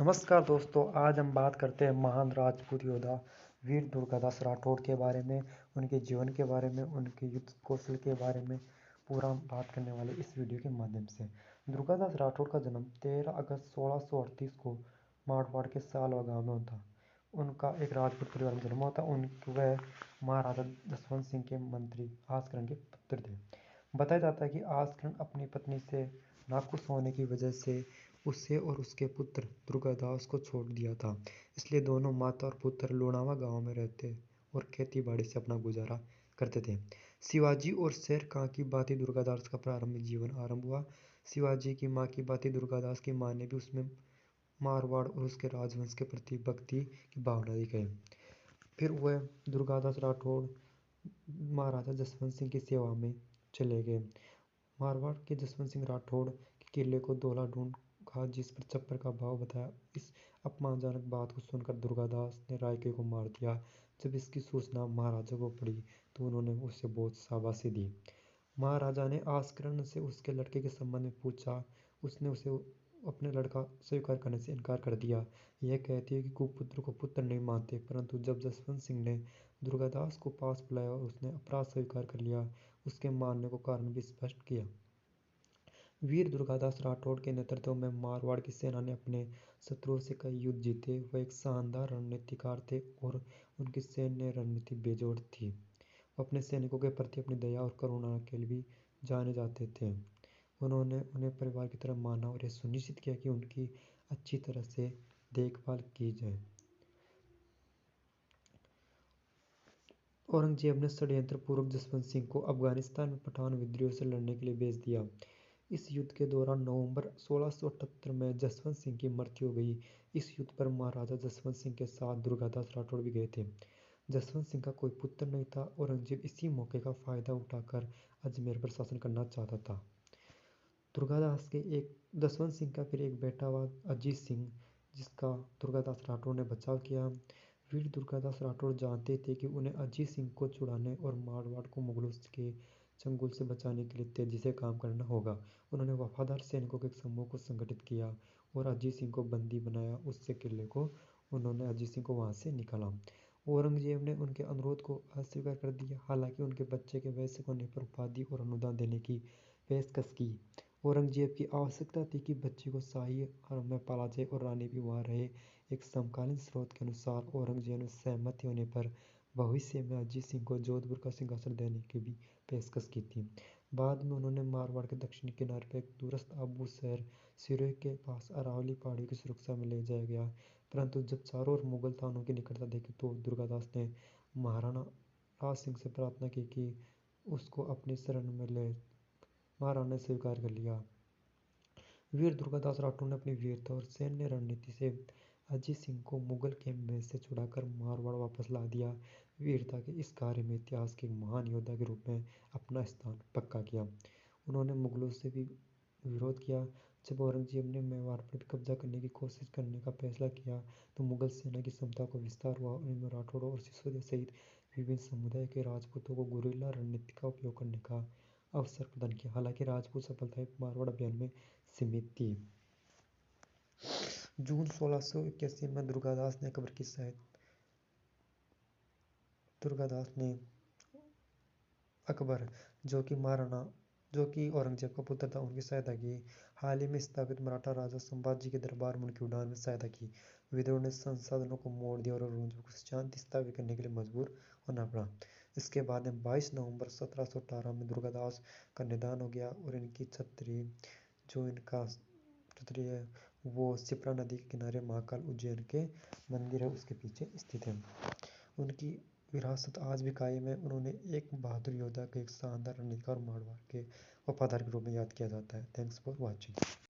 नमस्कार दोस्तों, आज हम बात करते हैं महान राजपूत योद्धा वीर दुर्गादास राठौड़ के बारे में, उनके जीवन के बारे में, उनके युद्ध कौशल के बारे में पूरा बात करने वाले इस वीडियो के माध्यम से। दुर्गादास राठौड़ का जन्म 13 अगस्त 1638 को मारवाड़ के सालवा गांव में होता। उनका एक राजपूत परिवार में जन्म होता। वह महाराजा जसवंत सिंह के मंत्री आसकरण के पुत्र थे। बताया जाता है कि आसकरण अपनी पत्नी से नाखुश होने की वजह से उसे और उसके पुत्र दुर्गादास को छोड़ दिया था। इसलिए दोनों माता और पुत्र लुणावा गांव में रहते और खेती बाड़ी से अपना गुजारा करते थे। शिवाजी और शेर खां की बाती दुर्गादास का प्रारंभिक जीवन आरंभ हुआ। शिवाजी की माँ की बाती दुर्गादास की माँ ने भी उसमें मारवाड़ और उसके राजवंश के प्रति भक्ति की भावना दिखाई। फिर वह दुर्गादास राठौड़ महाराजा जसवंत सिंह की सेवा में चले गए। मारवाड़ के जसवंत सिंह राठौड़ के किले को दौला ढूंढ कहा, जिस पर छप्पर का भाव बताया। इस अपमानजनक बात को सुनकर दुर्गादास ने रायके को मार दिया। जब इसकी सूचना महाराजा को पड़ी तो उन्होंने उसे बहुत शाबाशी दी। महाराजा ने आसकरण से उसके लड़के के संबंध में पूछा। उसने उसे अपने लड़का स्वीकार करने से इनकार कर दिया। यह कहती है कि कुपुत्र को पुत्र नहीं मानते, परंतु जब जसवंत सिंह ने दुर्गादास को पास बुलाया और उसने अपराध स्वीकार कर लिया, उसके मानने को कारण भी स्पष्ट किया। वीर दुर्गादास राठौड़ के नेतृत्व में मारवाड़ की सेना ने अपने शत्रुओं से कई युद्ध जीते। वह एक शानदार रणनीतिकार थे और उनकी सैन्य रणनीति बेजोड़ थी। वो अपने सैनिकों के प्रति अपनी दया और करुणा के लिए भी जाने जाते थे। उन्होंने उन्हें परिवार की तरह माना और यह सुनिश्चित किया कि उनकी अच्छी तरह से देखभाल की जाए। औरंगजेब ने षड्यंत्र पूर्वक जसवंत सिंह को अफगानिस्तान में पठान विद्रोह से लड़ने के लिए भेज दिया। इस युद्ध के दौरान नवंबर 1678 में जसवंत सिंह की मृत्यु हो गई। इस युद्ध पर महाराजा जसवंत सिंह के साथ दुर्गादास राठौड़ भी गए थे। जसवंत सिंह का कोई पुत्र नहीं था। औरंगजेब इसी मौके का फायदा उठाकर अजमेर पर शासन करना चाहता था। दुर्गादास के एक जसवंत सिंह का फिर एक बेटा हुआ अजीत सिंह, जिसका दुर्गादास राठौड़ ने बचाव किया। वीर दुर्गादास राठौड़ जानते थे कि उन्हें अजीत सिंह को छुड़ाने और मारवाड़ को मुगलों के चंगुल से बचाने के लिए तेजी से काम करना होगा। उन्होंने वफादार सैनिकों के एक समूह को संगठित किया और अजीत सिंह को बंदी बनाया। उससे किले को उन्होंने अजीत सिंह को वहां से निकाला। औरंगजेब ने उनके अनुरोध को अस्वीकार कर दिया। हालांकि उनके बच्चे के वयस्क होने पर उपाधि और अनुदान देने की पेशकश की। औरंगजेब की आवश्यकता थी कि बच्चे को शाही आश्रम में पाला जाए और रानी भी वहां रहे। एक समकालीन स्रोत के अनुसार औरंगजेब ने सहमति होने पर भविष्य में अजीत सिंह को जोधपुर का सिंहासन देने की भी पेशकश की थी। बाद में उन्होंने मारवाड़ के दक्षिणी किनारे पर एक दूरस्थ आबू शहर सिरोही के पास अरावली पहाड़ियों की सुरक्षा में ले जाया गया। परंतु जब चारों ओर मुगल थानों की निकटता देखी तो दुर्गादास ने महाराणा राज सिंह से प्रार्थना की कि उसको अपनी शरण में ले। महाराणा ने स्वीकार कर लिया। वीर दुर्गादास राठौड़ ने अपनी वीरता और सैन्य रणनीति से अजीत सिंह को मुगल कैंप में से छुड़ाकर मारवाड़ वापस ला दिया। वीरता के इस कार्य में इतिहास के एक महान योद्धा के रूप में अपना स्थान पक्का किया। उन्होंने मुगलों से भी विरोध किया। जब औरंगजेब ने मेवाड़ पर भी कब्जा करने की कोशिश करने का फैसला किया तो मुगल सेना की क्षमता को विस्तार हुआ और इनमें राठौड़ों और सिसोदिया सहित विभिन्न समुदाय के राजपूतों को गुरिल्ला रणनीति का उपयोग करने का अवसर प्रदान किया। हालांकि राजपूत सफलताएं मारवाड़ अभियान में सीमित थी। जून 1681 में दुर्गादास ने अकबर, जो कि औरंगजेब का पुत्र था, उनकी सहायता की। हाल ही में स्थापित मराठा राजा संभाजी के दरबार में उनकी उड़ान में सहायता की। विद्रोह ने संसाधनों को मोड़ दिया और औरंगजेब को शांति स्थापित करने के लिए मजबूर होना पड़ा। इसके बाद में 22 नवंबर 1718 में दुर्गादास का निधन हो गया और इनकी छतरी है वो शिप्रा नदी के किनारे महाकाल उज्जैन के मंदिर है उसके पीछे स्थित है। उनकी विरासत आज भी कायम है। उन्होंने एक बहादुर योद्धा के एक शानदार रणनीतिकार और मारवाड़ के वफादार के रूप में याद किया जाता है। Thanks for watching.